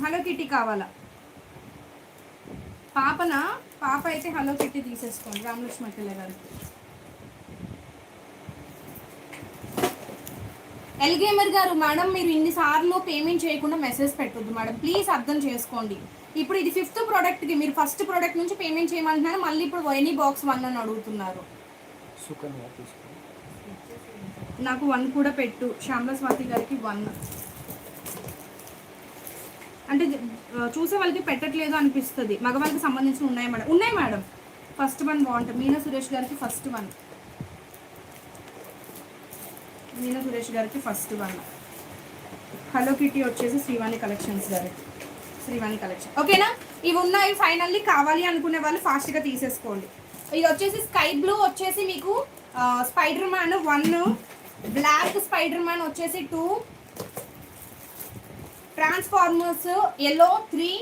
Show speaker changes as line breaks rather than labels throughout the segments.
Hello kitty కావాలా? పాప అయితే హలో కిటీ తీసేసుకోండి రామలక్ష్మి అక్కయ్య గారు. ఎల్గేమర్ గారు మేడం మీరు ఇన్నిసార్లు పేమెంట్ చేయకుండా మెసేజ్ పెట్టొద్దు మేడం, ప్లీజ్ అర్థం చేసుకోండి. ఇప్పుడు ఇది 5th ప్రోడక్ట్కి మీరు ఫస్ట్ ప్రోడక్ట్ నుంచి పేమెంట్ చేయమంటున్నారు, మళ్ళీ ఇప్పుడు ఎనీ బాక్స్ 1 అని అడుగుతున్నారు. నాకు 1 కూడా పెట్టు. శ్యామల స్వాతి గారికి 1 అంటే చూసే వాళ్ళకి పెట్టట్లేదు అనిపిస్తుంది. మగవాళ్ళకి సంబంధించి ఉన్నాయి మేడం, ఉన్నాయి మేడం. ఫస్ట్ 1 బాగుంటుంది. మీనా సురేష్ గారికి ఫస్ట్ 1. మీనా సురేష్ గారికి ఫస్ట్ 1. హలో కిటీ వచ్చేసి శ్రీవాణి కలెక్షన్స్ గారికి, శ్రీవాణి కలెక్షన్. ఓకేనా? ఇవి ఉన్నాయి. ఫైనల్లీ కావాలి అనుకునే వాళ్ళు ఫాస్ట్గా తీసేసుకోండి. ఇది వచ్చేసి స్కై బ్లూ వచ్చేసి మీకు Spider Man 1, black Spider Man వచ్చేసి 2, Transformers yellow 3,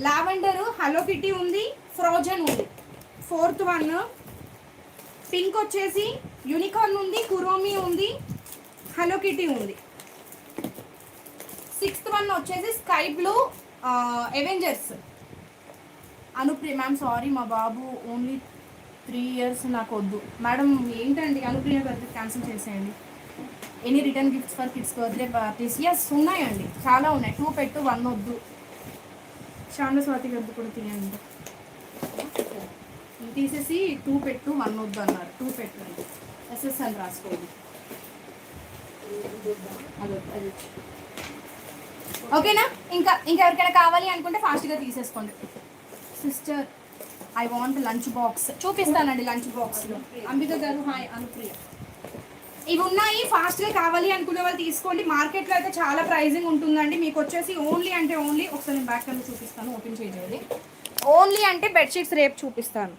lavender Hello Kitty ఉంది, ఫ్రోజన్ ఉంది. 4th 1 పింక్ వచ్చేసి యూనికార్న్ ఉంది, కురోమి ఉంది, హలో కిటీ ఉంది. 6th 1 వచ్చేసి sky blue Avengers. Anupriya ma'am sorry మా బాబు ఓన్లీ 3 years నాకు వద్దు మేడం. ఏంటండి అనుప్రియ గారికి క్యాన్సిల్ చేసేయండి. Any return gifts for kids birthday parties? Yes ఉన్నాయండి, చాలా ఉన్నాయి. 2 పెట్టు 1 వద్దు. శ్యామల స్వాతి గారికి కూడా తీయండి. తీసేసి 2 పెట్టు 1 వద్దు అన్నారు. 2 పెట్టండి, ఎస్ఎస్ఎల్ రాసుకోండి. అది ఓకేనా? ఇంకా ఎవరికైనా కావాలి అనుకుంటే ఫాస్ట్గా తీసేసుకోండి. Sister I want lunch box చూపిస్తానండి. లంచ్ బాక్స్లో అంబిక గారు హాయ్. అనుప్రియ ఇవి ఉన్నాయి. ఫాస్ట్గా కావాలి అనుకునే వాళ్ళు తీసుకోండి. మార్కెట్లో అయితే చాలా ప్రైజింగ్ ఉంటుందండి. మీకు వచ్చేసి ఓన్లీ అంటే ఓన్లీ ఒకసారి నేను బ్యాక్ కలర్ చూపిస్తాను, ఓపెన్ చేయండి. ఓన్లీ అంటే బెడ్షీట్స్ రేపు చూపిస్తాను.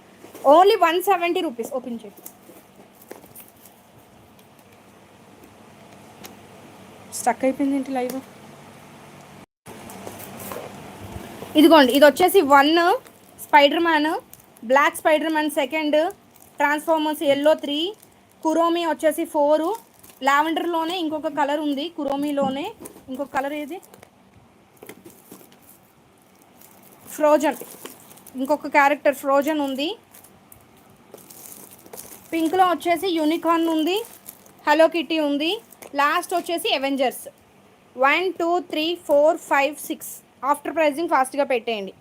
Only 170 rupees. ఓపెన్ చేయండి. స్టక్ అయిపోయింది ఏంటి లైవ్? ఇదిగోండి, ఇది వచ్చేసి 1 Spider Man, black Spider Man 2, Transformers yellow 3, Kuromi వచ్చేసి 4, లావెండర్లోనే ఇంకొక కలర్ ఉంది, కురోమిలోనే ఇంకొక కలర్ ఏది, ఫ్రోజన్, ఇంకొక క్యారెక్టర్ ఫ్రోజన్ ఉంది. పింక్లో వచ్చేసి యూనికార్న్ ఉంది, హలో కిటీ ఉంది. లాస్ట్ వచ్చేసి అవెంజర్స్. 1 2 3 4 5 6. ఆఫ్టర్ ప్రైజింగ్ ఫాస్ట్గా పెట్టేయండి.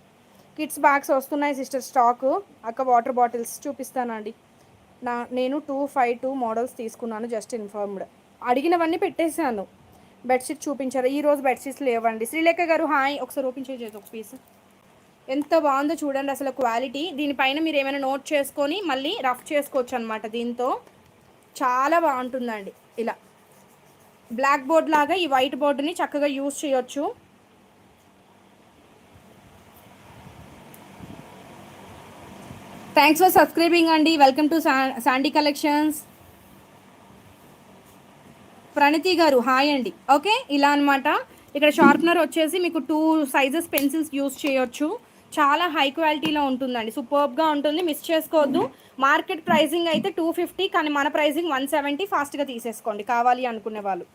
కిడ్స్ బ్యాగ్స్ వస్తున్నాయి సిస్టర్ స్టాకు. అక్క వాటర్ బాటిల్స్ చూపిస్తానండి. నేను 252 మోడల్స్ తీసుకున్నాను, జస్ట్ ఇన్ఫార్మ్డ్. అడిగినవన్నీ పెట్టేశాను. బెడ్షీట్ చూపించారు, ఈరోజు బెడ్షీట్స్ లేవండి. శ్రీలేఖ గారు హాయ్. ఒకసారి ఓపెన్ చేసేది ఒక పీస్. ఎంత బాగుందో చూడండి అసలు క్వాలిటీ. దీనిపైన మీరు ఏమైనా నోట్ చేసుకొని మళ్ళీ రఫ్ చేసుకోవచ్చు అనమాట. దీంతో చాలా బాగుంటుందండి. ఇలా బ్లాక్ బోర్డ్ లాగా ఈ వైట్ బోర్డుని చక్కగా యూజ్ చేయొచ్చు. థ్యాంక్స్ ఫర్ సబ్స్క్రైబింగ్ అండి. Welcome to Sandy collections. Pranathi garu hi అండి. ఓకే, ఇలా అనమాట. ఇక్కడ షార్ప్నర్ వచ్చేసి మీకు 2 సైజెస్ పెన్సిల్స్ యూజ్ చేయొచ్చు. చాలా హై క్వాలిటీలో ఉంటుందండి, సూపర్బ్గా ఉంటుంది, మిస్ చేసుకోవద్దు. మార్కెట్ ప్రైజింగ్ అయితే 250, కానీ మన ప్రైజింగ్ 170. ఫాస్ట్గా తీసేసుకోండి కావాలి అనుకునే వాళ్ళు.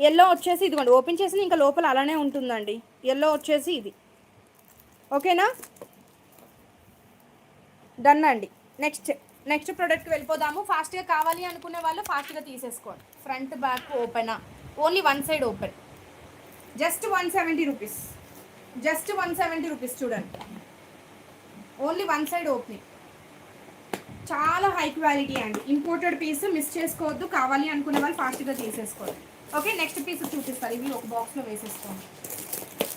ఎల్లో వచ్చేసి ఇదిగోండి, ఓపెన్ చేసి ఇంకా లోపల అలానే ఉంటుందండి. ఎల్లో వచ్చేసి ఇది. ఓకేనా? డన్ అండి. నెక్స్ట్ ప్రోడక్ట్ వెళ్ళిపోదాము. ఫాస్ట్గా కావాలి అనుకునే వాళ్ళు ఫాస్ట్గా తీసేసుకోండి. ఫ్రంట్ బ్యాక్ ఓపెనా? Only 1 side open. Just 170 rupees. Just 170 rupees చూడండి. Only 1 side opening. చాలా హై క్వాలిటీ అండి. ఇంపోర్టెడ్ పీస్, మిస్ చేసుకోవద్దు. కావాలి అనుకునే వాళ్ళు ఫాస్ట్గా తీసేసుకోండి. ఓకే, నెక్స్ట్ పీస్ చూపిస్తారు. ఇవి ఒక బాక్స్లో వేసేసుకోండి.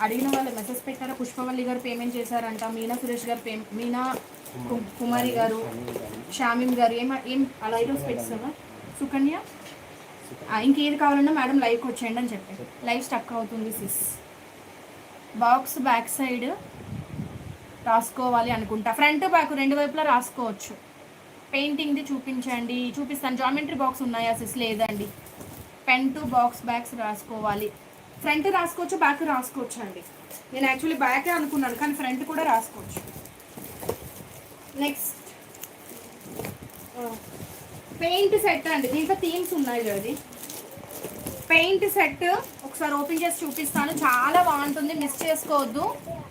అడిగిన వాళ్ళు మెసేజ్ పెట్టారా? పుష్పవల్లి గారు పేమెంట్ చేశారంట, మీనా సురేష్ గారు మీనా కుమారి గారు, షామిమ్ గారు ఏం అలా ఈరోజు పెట్టిస్తారా? సుకన్య ఇంకేది కావాలన్నా మేడం లైవ్కి వచ్చేయండి అని చెప్పి. లైవ్ స్టక్ అవుతుంది సిస్. బాక్స్ బ్యాక్ సైడ్ రాసుకోవాలి అనుకుంటా. ఫ్రంట్ బ్యాక్ 2 వైపులా రాసుకోవచ్చు. పెయింటింగ్ది చూపిస్తాను. జామెట్రీ బాక్స్ ఉన్నాయా సిస్? లేదండి. పెన్ టు బాక్స్ బ్యాగ్స్ రాసుకోవాలి. ఫ్రంట్ రాసుకోవచ్చు, బ్యాక్ రాసుకోవచ్చు అండి. నేను యాక్చువల్లీ బ్యాకే అనుకున్నాను, కానీ ఫ్రంట్ కూడా రాసుకోవచ్చు. నెక్స్ట్ పెయింట్ సెట్ అండి. దీంట్లో థీమ్స్ ఉన్నాయి కదా. పెయింట్ సెట్ ఒకసారి ఓపెన్ చేసి చూపిస్తాను, చాలా బాగుంటుంది, మిస్ చేసుకోవద్దు.